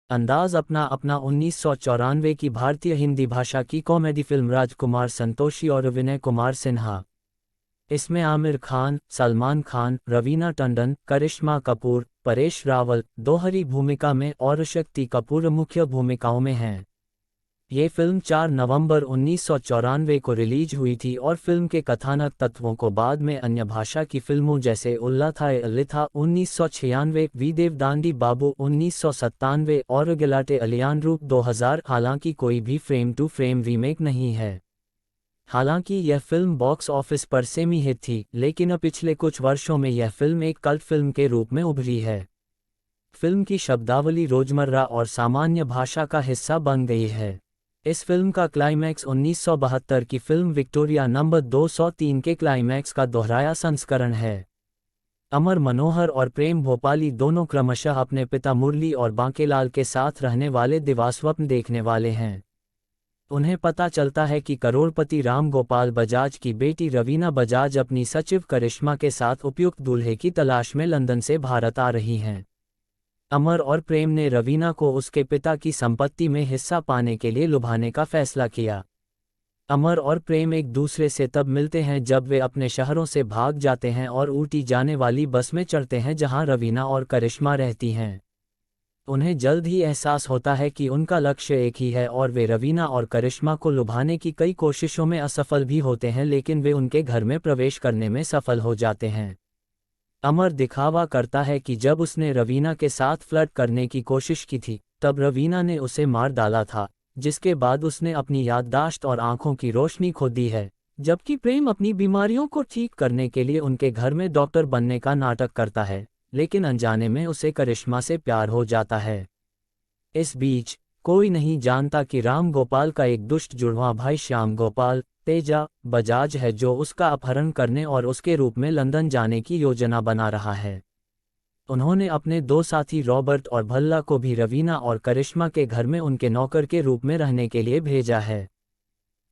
अंदाज अपना अपना 1994 की भारतीय हिंदी भाषा की कॉमेडी फिल्म राजकुमार संतोषी और विनय कुमार सिन्हा। इसमें आमिर खान, सलमान खान, रवीना टंडन, करिश्मा कपूर, परेश रावल दोहरी भूमिका में और शक्ति कपूर मुख्य भूमिकाओं में हैं। ये फिल्म 4 नवंबर 1994 को रिलीज हुई थी और फिल्म के कथानक तत्वों को बाद में अन्य भाषा की फिल्मों जैसे उल्ला था लिथा 1996, वी देवदांडी बाबू 1997 और गिलाटे अलियान रूप 2000 हालांकि कोई भी फ्रेम टू फ्रेम रीमेक नहीं है। हालांकि यह फिल्म बॉक्स ऑफिस पर सेमी हिट थी, लेकिन पिछले कुछ वर्षों में यह फिल्म एक कल्ट फिल्म के रूप में उभरी है। फिल्म की शब्दावली रोजमर्रा और सामान्य भाषा का हिस्सा बन गई है। इस फिल्म का क्लाइमैक्स 1972 की फिल्म विक्टोरिया नंबर 203 के क्लाइमैक्स का दोहराया संस्करण है। अमर मनोहर और प्रेम भोपाली दोनों क्रमशः अपने पिता मुरली और बांकेलाल के साथ रहने वाले दिवास्वप्न देखने वाले हैं। उन्हें पता चलता है कि करोड़पति राम गोपाल बजाज की बेटी रवीना बजाज अपनी सचिव करिश्मा के साथ उपयुक्त दूल्हे की तलाश में लंदन से भारत आ रही हैं। अमर और प्रेम ने रवीना को उसके पिता की संपत्ति में हिस्सा पाने के लिए लुभाने का फैसला किया। अमर और प्रेम एक दूसरे से तब मिलते हैं जब वे अपने शहरों से भाग जाते हैं और ऊटी जाने वाली बस में चढ़ते हैं जहां रवीना और करिश्मा रहती हैं। उन्हें जल्द ही एहसास होता है कि उनका लक्ष्य एक ही है और वे रवीना और करिश्मा को लुभाने की कई कोशिशों में असफल भी होते हैं, लेकिन वे उनके घर में प्रवेश करने में सफल हो जाते हैं। अमर दिखावा करता है कि जब उसने रवीना के साथ फ्लर्ट करने की कोशिश की थी तब रवीना ने उसे मार डाला था, जिसके बाद उसने अपनी याददाश्त और आंखों की रोशनी खो दी है, जबकि प्रेम अपनी बीमारियों को ठीक करने के लिए उनके घर में डॉक्टर बनने का नाटक करता है, लेकिन अनजाने में उसे करिश्मा से प्यार हो जाता है। इस बीच कोई नहीं जानता कि राम गोपाल का एक दुष्ट जुड़वां भाई श्याम गोपाल तेजा बजाज है जो उसका अपहरण करने और उसके रूप में लंदन जाने की योजना बना रहा है। उन्होंने अपने दो साथी रॉबर्ट और भल्ला को भी रवीना और करिश्मा के घर में उनके नौकर के रूप में रहने के लिए भेजा है।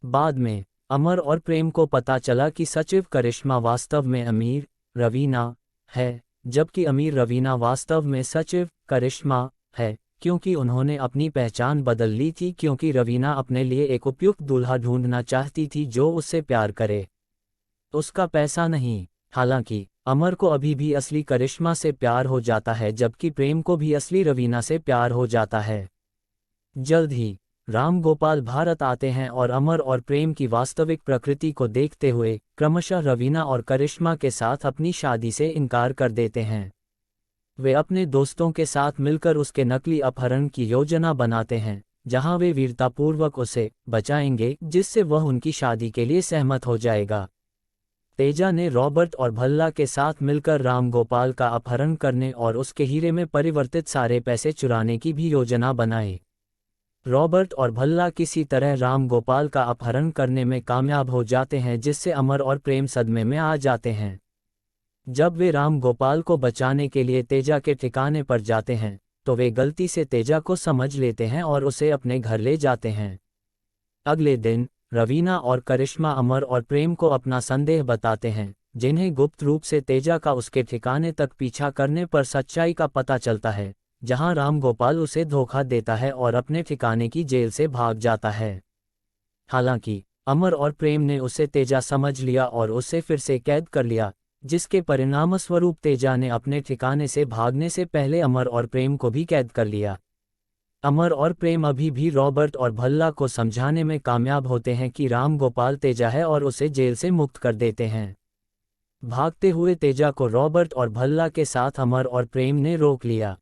बाद में अमर और प्रेम को पता चला कि सचिव करिश्मा वास्तव में अमीर रवीना है, जबकि अमीर रवीना वास्तव में सचिव करिश्मा है, क्योंकि उन्होंने अपनी पहचान बदल ली थी क्योंकि रवीना अपने लिए एक उपयुक्त दूल्हा ढूंढना चाहती थी जो उससे प्यार करे, उसका पैसा नहीं। हालांकि अमर को अभी भी असली करिश्मा से प्यार हो जाता है, जबकि प्रेम को भी असली रवीना से प्यार हो जाता है। जल्द ही राम गोपाल भारत आते हैं और अमर और प्रेम की वास्तविक प्रकृति को देखते हुए क्रमशः रवीना और करिश्मा के साथ अपनी शादी से इनकार कर देते हैं। वे अपने दोस्तों के साथ मिलकर उसके नकली अपहरण की योजना बनाते हैं, जहां वे वीरतापूर्वक उसे बचाएंगे जिससे वह उनकी शादी के लिए सहमत हो जाएगा। तेजा ने रॉबर्ट और भल्ला के साथ मिलकर राम गोपाल का अपहरण करने और उसके हीरे में परिवर्तित सारे पैसे चुराने की भी योजना बनाई। रॉबर्ट और भल्ला किसी तरह राम गोपाल का अपहरण करने में कामयाब हो जाते हैं, जिससे अमर और प्रेम सदमे में आ जाते हैं। जब वे राम गोपाल को बचाने के लिए तेजा के ठिकाने पर जाते हैं तो वे गलती से तेजा को समझ लेते हैं और उसे अपने घर ले जाते हैं। अगले दिन रवीना और करिश्मा अमर और प्रेम को अपना संदेह बताते हैं, जिन्हें गुप्त रूप से तेजा का उसके ठिकाने तक पीछा करने पर सच्चाई का पता चलता है, जहां राम गोपाल उसे धोखा देता है और अपने ठिकाने की जेल से भाग जाता है। हालांकि अमर और प्रेम ने उसे तेजा समझ लिया और उसे फिर से कैद कर लिया, जिसके परिणामस्वरूप तेजा ने अपने ठिकाने से भागने से पहले अमर और प्रेम को भी कैद कर लिया। अमर और प्रेम अभी भी रॉबर्ट और भल्ला को समझाने में कामयाब होते हैं कि राम गोपाल तेजा है और उसे जेल से मुक्त कर देते हैं। भागते हुए तेजा को रॉबर्ट और भल्ला के साथ अमर और प्रेम ने रोक लिया।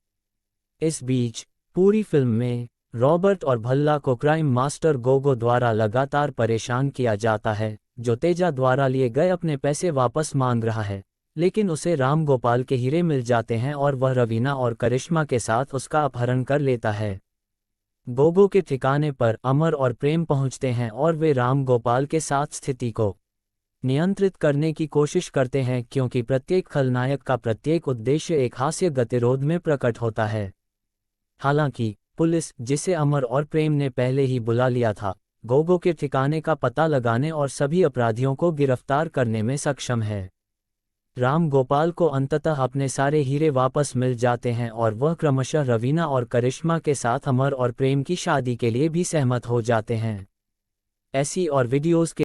इस बीच पूरी फिल्म में रॉबर्ट और भल्ला को क्राइम मास्टर गोगो द्वारा लगातार परेशान किया जाता है, जो तेजा द्वारा लिए गए अपने पैसे वापस मांग रहा है, लेकिन उसे राम गोपाल के हीरे मिल जाते हैं और वह रवीना और करिश्मा के साथ उसका अपहरण कर लेता है। गोगो के ठिकाने पर अमर और प्रेम पहुंचते हैं और वे राम गोपाल के साथ स्थिति को नियंत्रित करने की कोशिश करते हैं, क्योंकि प्रत्येक खलनायक का प्रत्येक उद्देश्य एक हास्य गतिरोध में प्रकट होता है। हालांकि पुलिस, जिसे अमर और प्रेम ने पहले ही बुला लिया था, गोगो के ठिकाने का पता लगाने और सभी अपराधियों को गिरफ्तार करने में सक्षम है। राम गोपाल को अंततः अपने सारे हीरे वापस मिल जाते हैं और वह क्रमशः रवीना और करिश्मा के साथ अमर और प्रेम की शादी के लिए भी सहमत हो जाते हैं। ऐसी और वीडियोज़ के